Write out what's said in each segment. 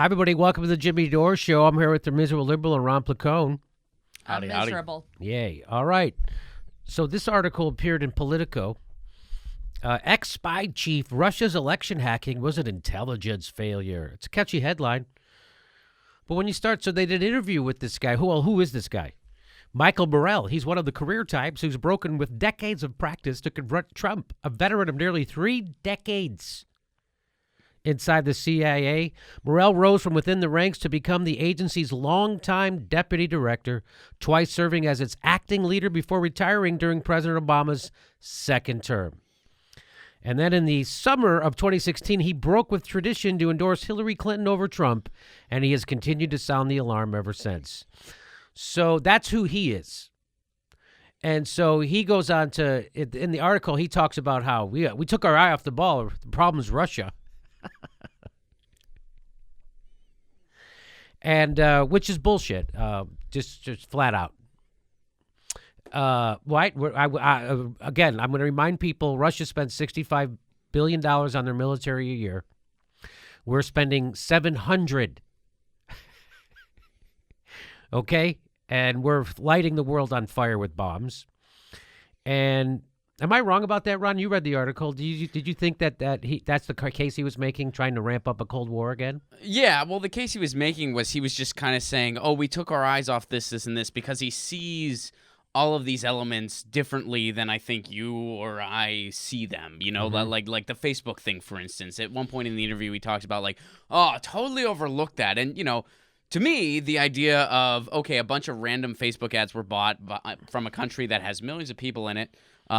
Hi, everybody. Welcome to the Jimmy Dore Show. I'm here with the miserable liberal and Ron Placone. I'm miserable. Yay. All right. So this article appeared in Politico. Ex-spy chief, Russia's election hacking was an intelligence failure. It's a catchy headline. But when you start, so they did an interview with this guy. Who is this guy? Michael Morell. He's one of the career types who's broken with decades of practice to confront Trump, a veteran of nearly 3 decades. Inside the CIA, Morell rose from within the ranks to become the agency's longtime deputy director, twice serving as its acting leader before retiring during President Obama's second term. And then in the summer of 2016, he broke with tradition to endorse Hillary Clinton over Trump, and he has continued to sound the alarm ever since. So that's who he is. And so he goes on to, in the article, he talks about how we took our eye off the ball. The problem's Russia. And which is bullshit, just flat out. Again, I'm going to remind people, Russia spends $65 billion on their military a year. We're spending $700. Okay? And we're lighting the world on fire with bombs. And am I wrong about that, Ron? You read the article. Did you think that's the case he was making, trying to ramp up a Cold War again? Yeah, well, the case he was making was he was just kind of saying, oh, we took our eyes off this, and this, because he sees all of these elements differently than I think you or I see them, you know, like the Facebook thing, for instance. At one point in the interview, he talks about like, oh, totally overlooked that. And, you know, to me, the idea of, okay, a bunch of random Facebook ads were bought from a country that has millions of people in it.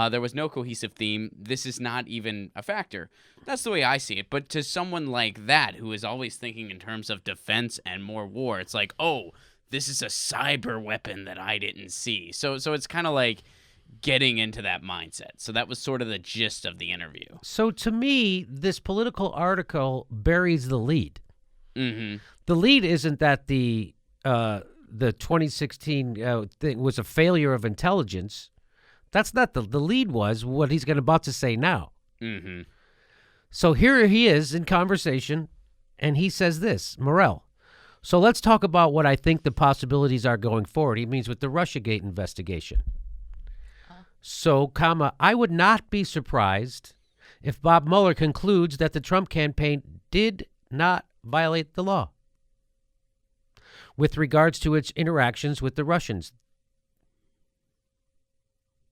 There was no cohesive theme. This is not even a factor. That's the way I see it. But to someone like that, who is always thinking in terms of defense and more war, it's like, oh, this is a cyber weapon that I didn't see. So it's kind of like getting into that mindset. So that was sort of the gist of the interview. So to me, this political article buries the lead. Mm-hmm. The lead isn't that the 2016 thing was a failure of intelligence. That's not the lead was what he's about to say now. Mm-hmm. So here he is in conversation, and he says this, Morell. So let's talk about what I think the possibilities are going forward. He means with the Russiagate investigation. So, I would not be surprised if Bob Mueller concludes that the Trump campaign did not violate the law with regards to its interactions with the Russians.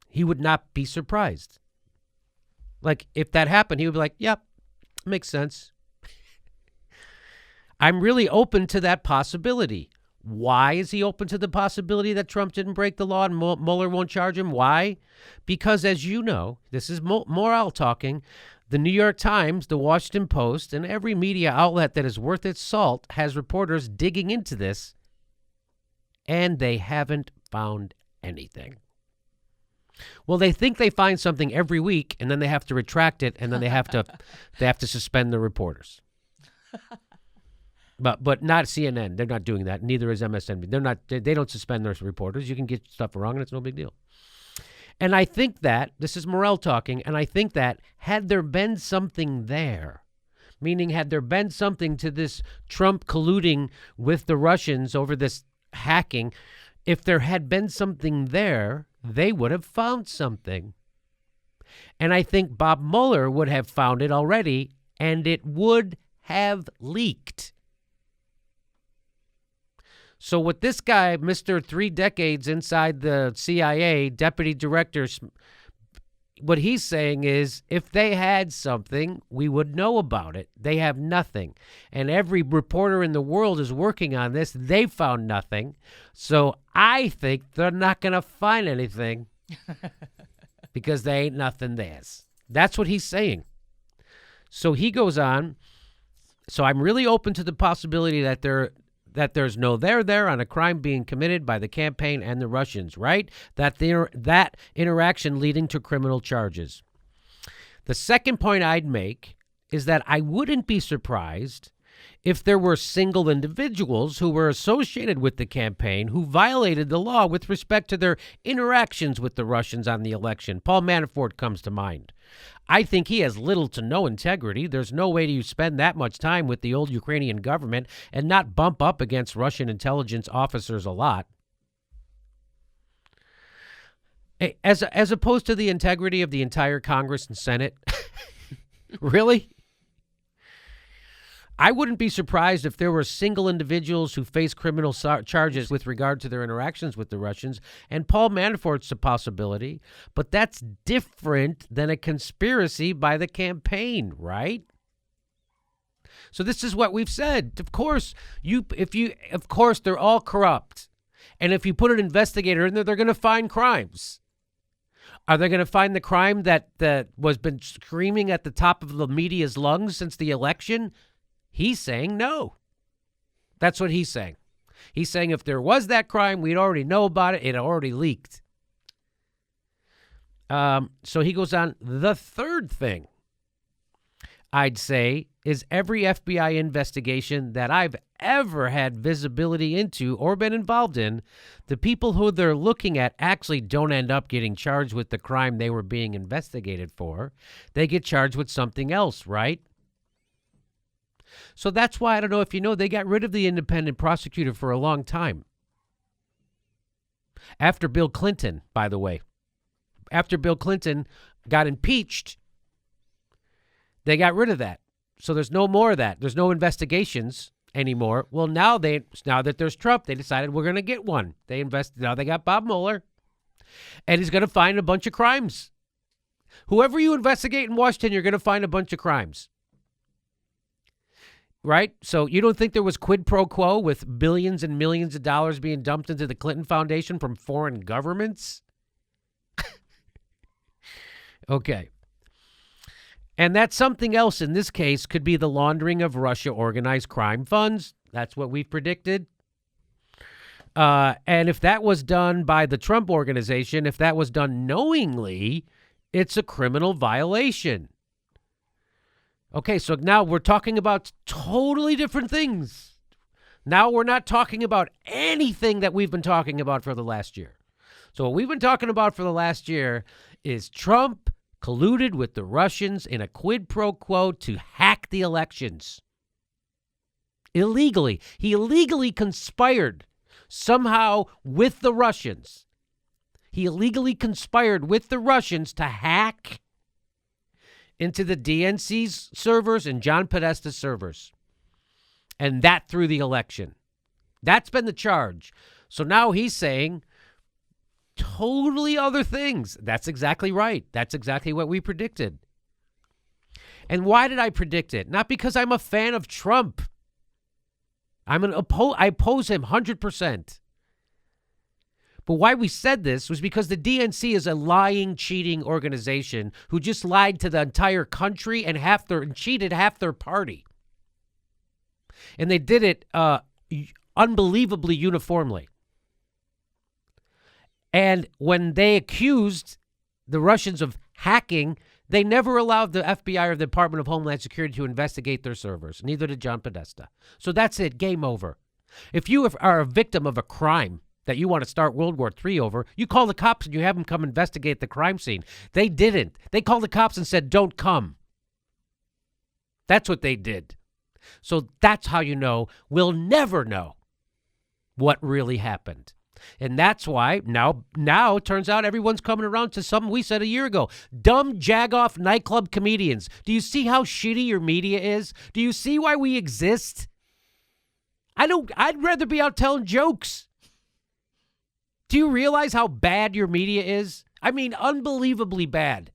He would not be surprised. Like, if that happened, he would be like, yep, makes sense. I'm really open to that possibility. Why is he open to the possibility that Trump didn't break the law and Mueller won't charge him? Why? Because, as you know, this is Morell talking, the New York Times, the Washington Post, and every media outlet that is worth its salt has reporters digging into this, and they haven't found anything. Well, they think they find something every week, and then they have to retract it, and then they have to suspend the reporters. But not CNN. They're not doing that. Neither is MSNBC. They don't suspend their reporters. You can get stuff wrong, and it's no big deal. And I think that, this is Morell talking, and I think that had there been something there, meaning had there been something to this Trump colluding with the Russians over this hacking, if there had been something there, they would have found something. And I think Bob Mueller would have found it already, and it would have leaked. So what this guy, Mr. 3 decades inside the CIA, deputy director, what he's saying is if they had something, we would know about it. They have nothing. And every reporter in the world is working on this. They found nothing. So I think they're not going to find anything because they ain't nothing theirs. That's what he's saying. So he goes on. So I'm really open to the possibility that there's no there on a crime being committed by the campaign and the Russians, right? That interaction leading to criminal charges. The second point I'd make is that I wouldn't be surprised if there were single individuals who were associated with the campaign who violated the law with respect to their interactions with the Russians on the election. Paul Manafort comes to mind. I think he has little to no integrity. There's no way you spend that much time with the old Ukrainian government and not bump up against Russian intelligence officers a lot. As opposed to the integrity of the entire Congress and Senate. Really? I wouldn't be surprised if there were single individuals who face criminal charges with regard to their interactions with the Russians, and Paul Manafort's a possibility, but that's different than a conspiracy by the campaign, right? So this is what we've said. Of course, they're all corrupt. And if you put an investigator in there, they're going to find crimes. Are they going to find the crime that was been screaming at the top of the media's lungs since the election? He's saying no. That's what he's saying. He's saying if there was that crime, we'd already know about it. It already leaked. So he goes on. The third thing I'd say is every FBI investigation that I've ever had visibility into or been involved in, the people who they're looking at actually don't end up getting charged with the crime they were being investigated for. They get charged with something else, right? So that's why, I don't know if you know, they got rid of the independent prosecutor for a long time. After Bill Clinton, by the way. After Bill Clinton got impeached, they got rid of that. So there's no more of that. There's no investigations anymore. Well, now that there's Trump, they decided we're going to get one. Now they got Bob Mueller, and he's going to find a bunch of crimes. Whoever you investigate in Washington, you're going to find a bunch of crimes. Right? So you don't think there was quid pro quo with billions and millions of dollars being dumped into the Clinton Foundation from foreign governments? Okay. And that something else in this case could be the laundering of Russia organized crime funds. That's what we've predicted. And if that was done by the Trump organization, if that was done knowingly, it's a criminal violation. Okay, so now we're talking about totally different things. Now we're not talking about anything that we've been talking about for the last year. So what we've been talking about for the last year is Trump colluded with the Russians in a quid pro quo to hack the elections. Illegally. He illegally conspired somehow with the Russians. He illegally conspired with the Russians to hack into the DNC's servers and John Podesta's servers. And that through the election. That's been the charge. So now he's saying totally other things. That's exactly right. That's exactly what we predicted. And why did I predict it? Not because I'm a fan of Trump. I oppose him 100%. But why we said this was because the DNC is a lying, cheating organization who just lied to the entire country and cheated half their party. And they did it unbelievably uniformly. And when they accused the Russians of hacking, they never allowed the FBI or the Department of Homeland Security to investigate their servers. Neither did John Podesta. So that's it. Game over. If you are a victim of a crime that you want to start World War III over, you call the cops and you have them come investigate the crime scene. They didn't. They called the cops and said, don't come. That's what they did. So that's how you know we'll never know what really happened. And that's why now it turns out everyone's coming around to something we said a year ago. Dumb jagoff nightclub comedians. Do you see how shitty your media is? Do you see why we exist? I'd rather be out telling jokes. Do you realize how bad your media is? I mean, unbelievably bad.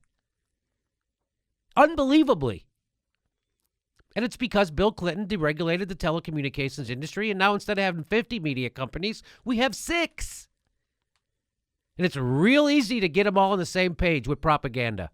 Unbelievably. And it's because Bill Clinton deregulated the telecommunications industry, and now instead of having 50 media companies, we have 6. And it's real easy to get them all on the same page with propaganda.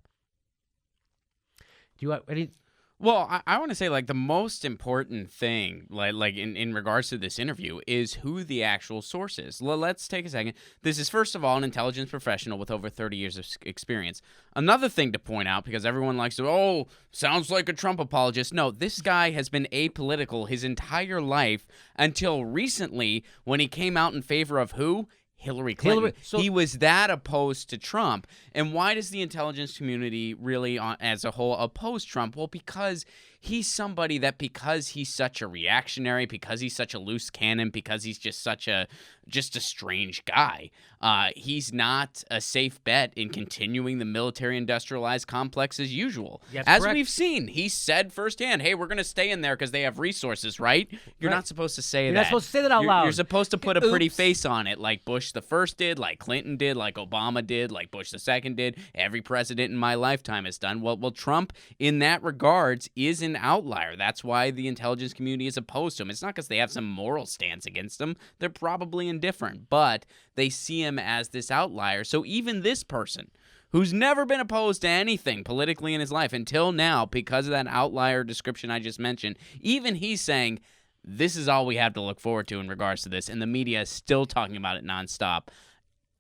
Do you have any? Well, I want to say, like, the most important thing, like in regards to this interview, is who the actual source is. Let's take a second. This is, first of all, an intelligence professional with over 30 years of experience. Another thing to point out, because everyone likes to, sounds like a Trump apologist. No, this guy has been apolitical his entire life until recently when he came out in favor of who? Hillary Clinton. So- He was that opposed to Trump. And why does the intelligence community really, as a whole, oppose Trump? Well, because he's somebody that, because he's such a reactionary, because he's such a loose cannon, because he's just a strange guy, he's not a safe bet in continuing the military-industrialized complex as usual. That's as correct. we've seen, he said firsthand, hey, we're going to stay in there because they have resources, right? You're Right. not supposed to say You're that. not supposed to say that out loud. You're supposed to put a pretty Oops. face on it, like Bush the first did, like Clinton did, like Obama did, like Bush the second did. Every president in my lifetime has done. Well, Trump, in that regards, is an outlier. That's why the intelligence community is opposed to him. It's not because they have some moral stance against him. They're probably indifferent, but they see him as this outlier. So even this person, who's never been opposed to anything politically in his life until now, because of that outlier description I just mentioned, even he's saying, this is all we have to look forward to in regards to this, and the media is still talking about it nonstop.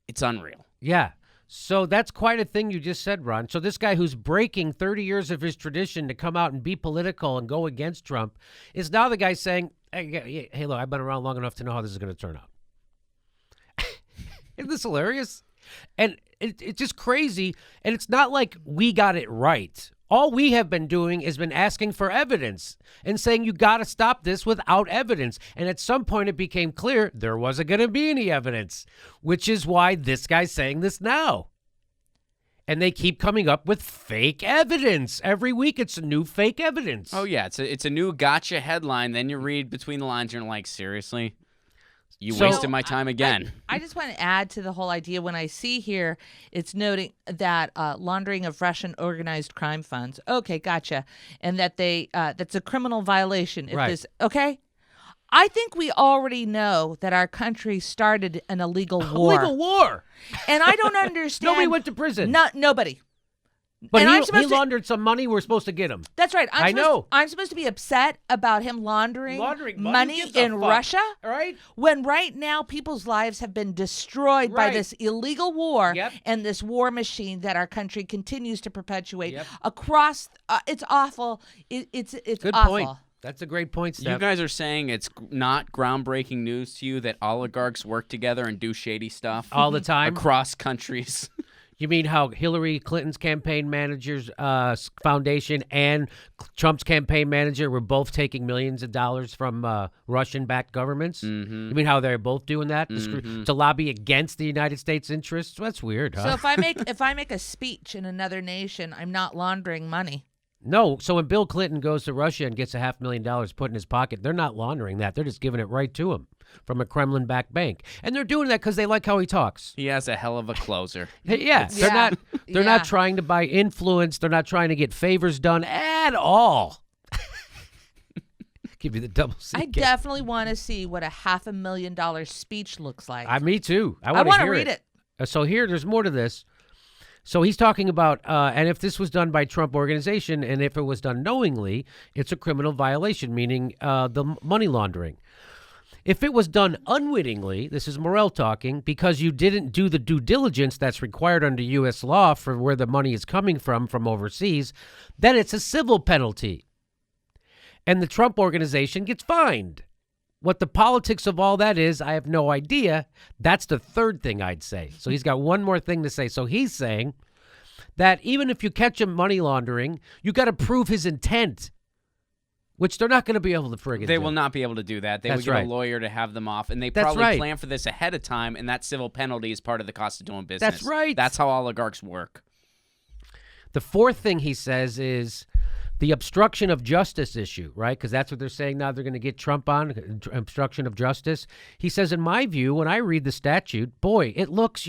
It's unreal. Yeah. So that's quite a thing you just said, Ron. So this guy who's breaking 30 years of his tradition to come out and be political and go against Trump is now the guy saying, hey, look, I've been around long enough to know how this is going to turn out. Isn't this hilarious? And it's just crazy. And it's not like we got it right. All we have been doing is been asking for evidence and saying you got to stop this without evidence. And at some point it became clear there wasn't going to be any evidence, which is why this guy's saying this now. And they keep coming up with fake evidence. Every week it's a new fake evidence. Oh, yeah, it's a new gotcha headline. Then you read between the lines, you're like, seriously? You So- wasted my time again. I just want to add to the whole idea. When I see here, it's noting that laundering of Russian organized crime funds. Okay, gotcha. And that that's a criminal violation. If Right. this, okay? I think we already know that our country started an illegal war. Illegal war. And I don't understand. Nobody went to prison. Nobody. But and I'm he supposed to- laundered some money we're supposed to get him. That's right. I know. I'm supposed to be upset about him laundering Laundering money? money Who gives a in fuck? Russia. All right? When right now people's lives have been destroyed by Right. this illegal war Yep. and this war machine that our country continues to perpetuate Yep. across. It's awful. It's Good awful. point. That's a great point, You Steph. guys are saying it's not groundbreaking news to you that oligarchs work together and do shady stuff All the time. across countries. You mean how Hillary Clinton's campaign manager's foundation and Trump's campaign manager were both taking millions of dollars from Russian-backed governments? Mm-hmm. You mean how they're both doing that to lobby against the United States interests? That's weird, huh? So if I make a speech in another nation, I'm not laundering money. No. So when Bill Clinton goes to Russia and gets $500,000 put in his pocket, they're not laundering that. They're just giving it right to him from a Kremlin-backed bank. And they're doing that because they like how he talks. He has a hell of a closer. Yeah. They're Yeah. not they're Yeah. not trying to buy influence. They're not trying to get favors done at all. Give you the double C. I definitely want to see what a $500,000 speech looks like. Me too. I want want to read it. So there's more to this. So he's talking about, and if this was done by Trump organization, and if it was done knowingly, it's a criminal violation, meaning the money laundering. If it was done unwittingly, this is Morell talking, because you didn't do the due diligence that's required under U.S. law for where the money is coming from overseas, then it's a civil penalty. And the Trump organization gets fined. What the politics of all that is, I have no idea. That's the third thing I'd say. So he's got one more thing to say. So he's saying that even if you catch him money laundering, you got to prove his intent, which they're not going to be able to friggin' They do. will not be able to do that. They That's would get right. a lawyer to have them off, and they That's probably right. plan for this ahead of time, and that civil penalty is part of the cost of doing business. That's right. That's how oligarchs work. The fourth thing he says is the obstruction of justice issue, right? Because that's what they're saying now they're going to get Trump on, obstruction of justice. He says, in my view, when I read the statute, boy, it looks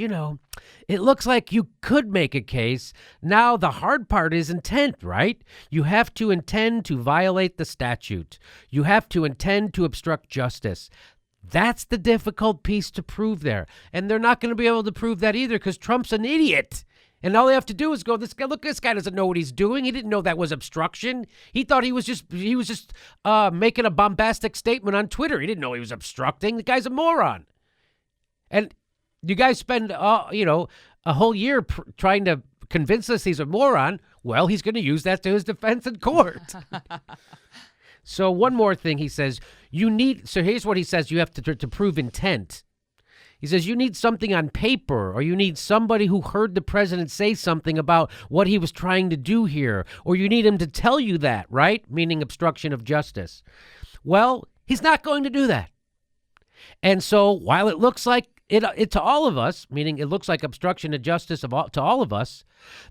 like you could make a case. Now, the hard part is intent, right? You have to intend to violate the statute. You have to intend to obstruct justice. That's the difficult piece to prove there. And they're not going to be able to prove that either because Trump's an idiot. And all they have to do is go, this guy doesn't know what he's doing. He didn't know that was obstruction. He thought he was just making a bombastic statement on Twitter. He didn't know he was obstructing. The guy's a moron. And you guys spend, a whole year trying to convince us he's a moron. Well, he's going to use that to his defense in court. So one more thing he says, so here's what he says you have to prove intent. He says you need something on paper, or you need somebody who heard the president say something about what he was trying to do here, or you need him to tell you that, right? Meaning obstruction of justice. Well, he's not going to do that. And so while it looks like it to all of us, meaning it looks like obstruction of justice to all of us,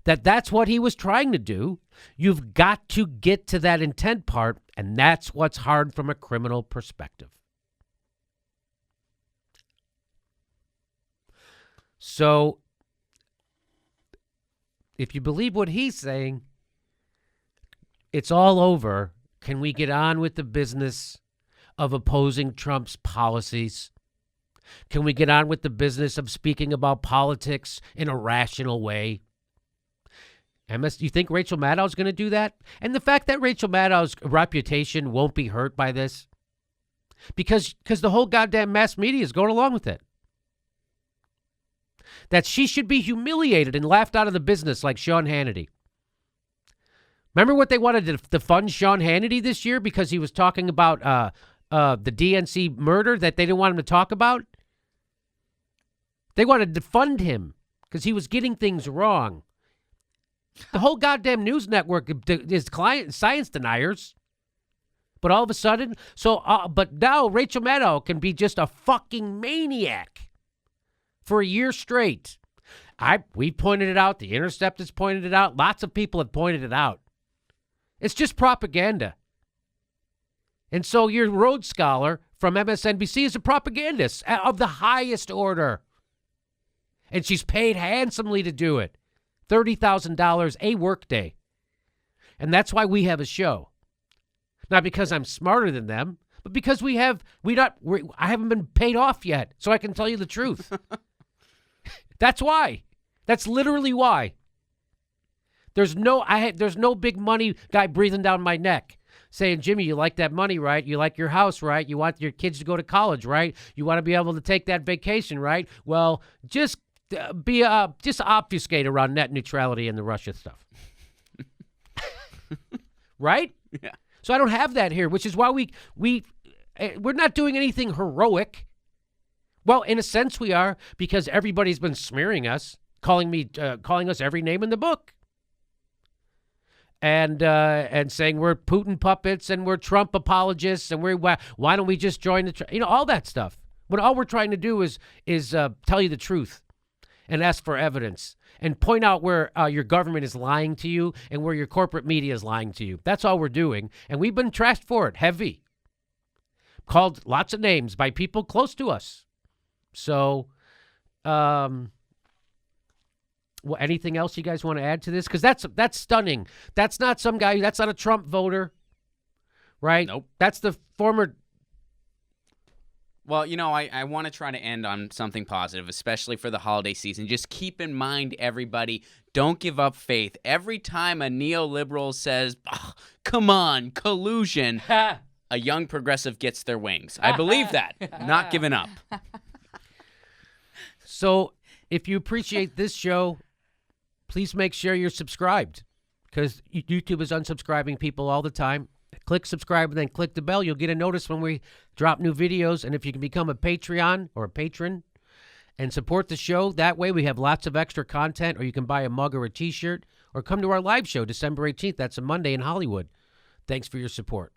that's what he was trying to do, you've got to get to that intent part, and that's what's hard from a criminal perspective. So if you believe what he's saying, it's all over. Can we get on with the business of opposing Trump's policies? Can we get on with the business of speaking about politics in a rational way? You think Rachel Maddow's going to do that? And the fact that Rachel Maddow's reputation won't be hurt by this? Because the whole goddamn mass media is going along with it. That she should be humiliated and laughed out of the business like Sean Hannity. Remember what they wanted to fund Sean Hannity this year because he was talking about the DNC murder that they didn't want him to talk about? They wanted to fund him because he was getting things wrong. The whole goddamn news network is science deniers. But all of a sudden, but now Rachel Maddow can be just a fucking maniac for a year straight. We pointed it out. The Intercept has pointed it out. Lots of people have pointed it out. It's just propaganda. And so your Rhodes Scholar from MSNBC is a propagandist of the highest order. And she's paid handsomely to do it. $30,000 a workday. And that's why we have a show. Not because I'm smarter than them, but because I haven't been paid off yet, so I can tell you the truth. That's why. That's literally why. There's no big money guy breathing down my neck saying, Jimmy, you like that money, right? You like your house, right? You want your kids to go to college, right? You want to be able to take that vacation, right? Well, just obfuscate around net neutrality and the Russia stuff. Right? Yeah. So I don't have that here, which is why we're not doing anything heroic. Well, in a sense we are, because everybody's been smearing us, calling us every name in the book. And saying we're Putin puppets and we're Trump apologists and why don't we just join all that stuff. But all we're trying to do is tell you the truth and ask for evidence and point out where your government is lying to you and where your corporate media is lying to you. That's all we're doing. And we've been trashed for it, heavy. Called lots of names by people close to us. So, anything else you guys want to add to this? Because that's stunning. That's not some guy. That's not a Trump voter, right? Nope. That's the former. Well, I want to try to end on something positive, especially for the holiday season. Just keep in mind, everybody, don't give up faith. Every time a neoliberal says, come on, collusion, a young progressive gets their wings. I believe that. Not giving up. So if you appreciate this show, please make sure you're subscribed, because YouTube is unsubscribing people all the time. Click subscribe and then click the bell. You'll get a notice when we drop new videos. And if you can become a Patreon or a patron and support the show, that way we have lots of extra content, or you can buy a mug or a T-shirt or come to our live show December 18th. That's a Monday in Hollywood. Thanks for your support.